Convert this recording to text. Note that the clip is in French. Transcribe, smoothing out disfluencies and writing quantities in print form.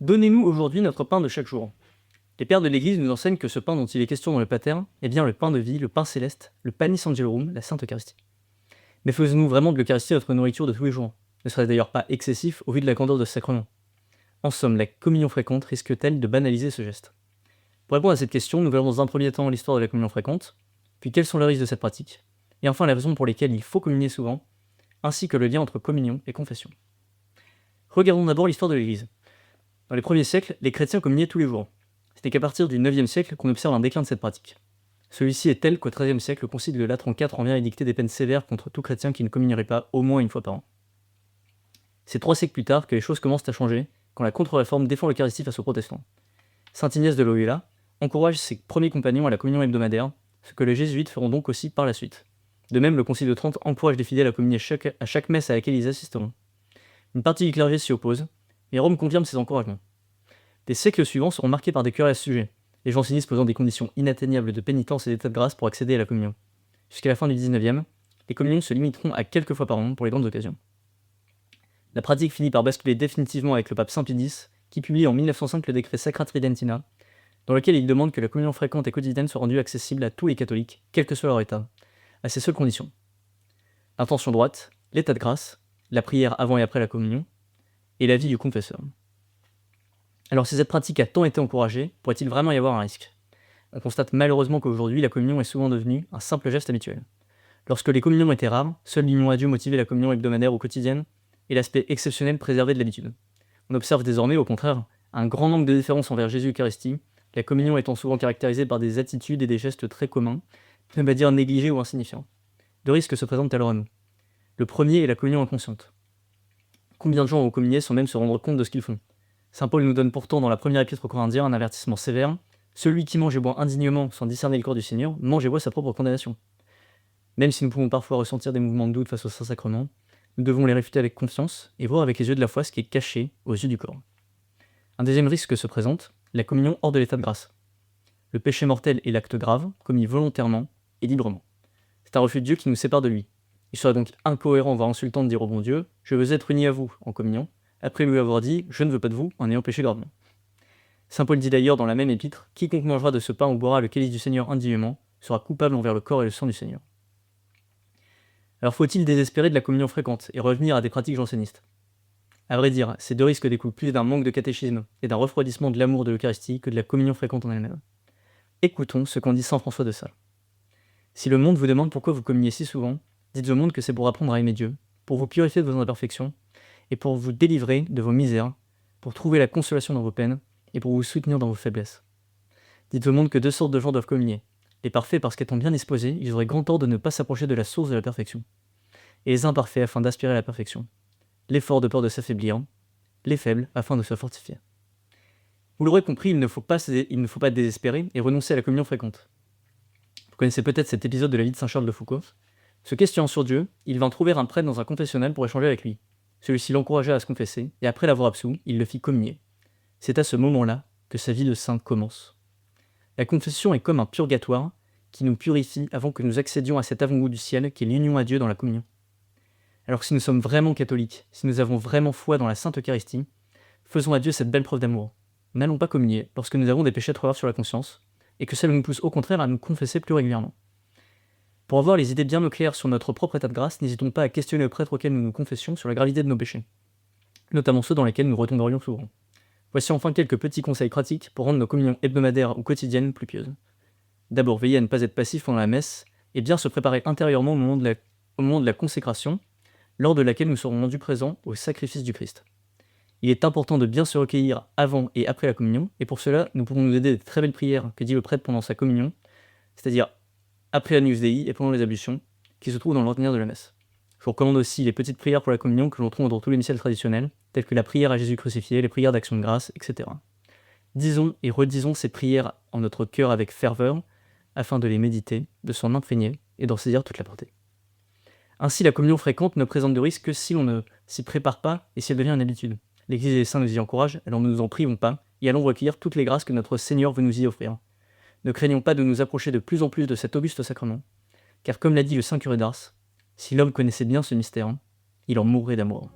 Donnez-nous aujourd'hui notre pain de chaque jour. Les pères de l'Église nous enseignent que ce pain dont il est question dans le Pater est bien le pain de vie, le pain céleste, le panis angelorum, la Sainte Eucharistie. Mais faisons-nous vraiment de l'Eucharistie notre nourriture de tous les jours? Ne serait-ce d'ailleurs pas excessif au vu de la grandeur de ce sacrement? En somme, la communion fréquente risque-t-elle de banaliser ce geste? Pour répondre à cette question, nous verrons dans un premier temps l'histoire de la communion fréquente, puis quels sont les risques de cette pratique, et enfin les raisons pour lesquelles il faut communier souvent, ainsi que le lien entre communion et confession. Regardons d'abord l'histoire de l'Église. Dans les premiers siècles, les chrétiens communiaient tous les jours. Ce n'est qu'à partir du IXe siècle qu'on observe un déclin de cette pratique. Celui-ci est tel qu'au XIIIe siècle, le concile de Latran IV en vient à édicter des peines sévères contre tout chrétien qui ne communierait pas au moins une fois par an. C'est 3 siècles plus tard que les choses commencent à changer, quand la contre-réforme défend l'Eucharistie face aux protestants. Saint Ignace de Loyola encourage ses premiers compagnons à la communion hebdomadaire, ce que les jésuites feront donc aussi par la suite. De même, le concile de Trente encourage les fidèles à communier à chaque messe à laquelle ils assisteront. Une partie du clergé s'y oppose, mais Rome confirme ces encouragements. Les siècles suivants seront marqués par des querelles à ce sujet, les jansénistes posant des conditions inatteignables de pénitence et d'état de grâce pour accéder à la communion. Jusqu'à la fin du XIXe, les communions se limiteront à quelques fois par an pour les grandes occasions. La pratique finit par basculer définitivement avec le pape Saint Pie X, qui publie en 1905 le décret Sacra Tridentina, dans lequel il demande que la communion fréquente et quotidienne soit rendue accessible à tous les catholiques, quel que soit leur état, à ces seules conditions. L'intention droite, l'état de grâce, la prière avant et après la communion, et la vie du confesseur. Alors si cette pratique a tant été encouragée, pourrait-il vraiment y avoir un risque? On constate malheureusement qu'aujourd'hui, la communion est souvent devenue un simple geste habituel. Lorsque les communions étaient rares, seule l'union à Dieu motivait la communion hebdomadaire ou quotidienne, et l'aspect exceptionnel préservé de l'habitude. On observe désormais, au contraire, un grand manque de déférence envers Jésus Eucharistie, la communion étant souvent caractérisée par des attitudes et des gestes très communs, ne pas dire négligés ou insignifiants. Deux risques se présentent alors à nous. Le premier est la communion inconsciente. Combien de gens ont communié sans même se rendre compte de ce qu'ils font? Saint Paul nous donne pourtant dans la première épître aux Corinthiens un avertissement sévère. Celui qui mange et boit indignement sans discerner le corps du Seigneur, mange et boit sa propre condamnation. Même si nous pouvons parfois ressentir des mouvements de doute face au Saint-Sacrement, nous devons les réfuter avec confiance et voir avec les yeux de la foi ce qui est caché aux yeux du corps. Un deuxième risque se présente, la communion hors de l'état de grâce. Le péché mortel est l'acte grave, commis volontairement et librement. C'est un refus de Dieu qui nous sépare de lui. Il serait donc incohérent, voire insultant de dire au bon Dieu « Je veux être uni à vous » en communion, après lui avoir dit « Je ne veux pas de vous » en ayant péché gravement. Saint Paul dit d'ailleurs dans la même épître « Quiconque mangera de ce pain ou boira le calice du Seigneur indignement sera coupable envers le corps et le sang du Seigneur. » Alors faut-il désespérer de la communion fréquente et revenir à des pratiques jansénistes? À vrai dire, ces deux risques découlent plus d'un manque de catéchisme et d'un refroidissement de l'amour de l'Eucharistie que de la communion fréquente en elle-même. Écoutons ce qu'en dit saint François de Sales. Si le monde vous demande pourquoi vous communiez si souvent, dites au monde que c'est pour apprendre à aimer Dieu, pour vous purifier de vos imperfections, et pour vous délivrer de vos misères, pour trouver la consolation dans vos peines, et pour vous soutenir dans vos faiblesses. Dites au monde que deux sortes de gens doivent communier. Les parfaits parce qu'étant bien disposés, ils auraient grand tort de ne pas s'approcher de la source de la perfection. Et les imparfaits afin d'aspirer à la perfection. Les forts de peur de s'affaiblir, les faibles afin de se fortifier. Vous l'aurez compris, il ne faut pas désespérer et renoncer à la communion fréquente. Vous connaissez peut-être cet épisode de la vie de saint Charles de Foucault. Se questionnant sur Dieu, il vint trouver un prêtre dans un confessionnal pour échanger avec lui. Celui-ci l'encouragea à se confesser, et après l'avoir absous, il le fit communier. C'est à ce moment-là que sa vie de saint commence. La confession est comme un purgatoire qui nous purifie avant que nous accédions à cet avant-goût du ciel qui est l'union à Dieu dans la communion. Alors si nous sommes vraiment catholiques, si nous avons vraiment foi dans la Sainte Eucharistie, faisons à Dieu cette belle preuve d'amour. N'allons pas communier lorsque nous avons des péchés trop graves sur la conscience, et que cela nous pousse au contraire à nous confesser plus régulièrement. Pour avoir les idées bien au clair sur notre propre état de grâce, n'hésitons pas à questionner le prêtre auquel nous nous confessions sur la gravité de nos péchés, notamment ceux dans lesquels nous retomberions souvent. Voici enfin quelques petits conseils pratiques pour rendre nos communions hebdomadaires ou quotidiennes plus pieuses. D'abord, veillez à ne pas être passif pendant la messe, et bien se préparer intérieurement au moment de la consécration, lors de laquelle nous serons rendus présents au sacrifice du Christ. Il est important de bien se recueillir avant et après la communion, et pour cela, nous pouvons nous aider des très belles prières que dit le prêtre pendant sa communion, c'est-à-dire après l'Agnus Dei et pendant les ablutions, qui se trouvent dans l'ordinaire de la messe. Je vous recommande aussi les petites prières pour la communion que l'on trouve dans tous les missels traditionnels, telles que la prière à Jésus crucifié, les prières d'action de grâce, etc. Disons et redisons ces prières en notre cœur avec ferveur, afin de les méditer, de s'en imprégner et d'en saisir toute la portée. Ainsi, la communion fréquente ne présente de risque que si l'on ne s'y prépare pas et si elle devient une habitude. L'Église et les saints nous y encouragent, alors ne nous en privons pas, et allons recueillir toutes les grâces que notre Seigneur veut nous y offrir. Ne craignons pas de nous approcher de plus en plus de cet auguste sacrement, car comme l'a dit le saint curé d'Ars, si l'homme connaissait bien ce mystère, il en mourrait d'amour.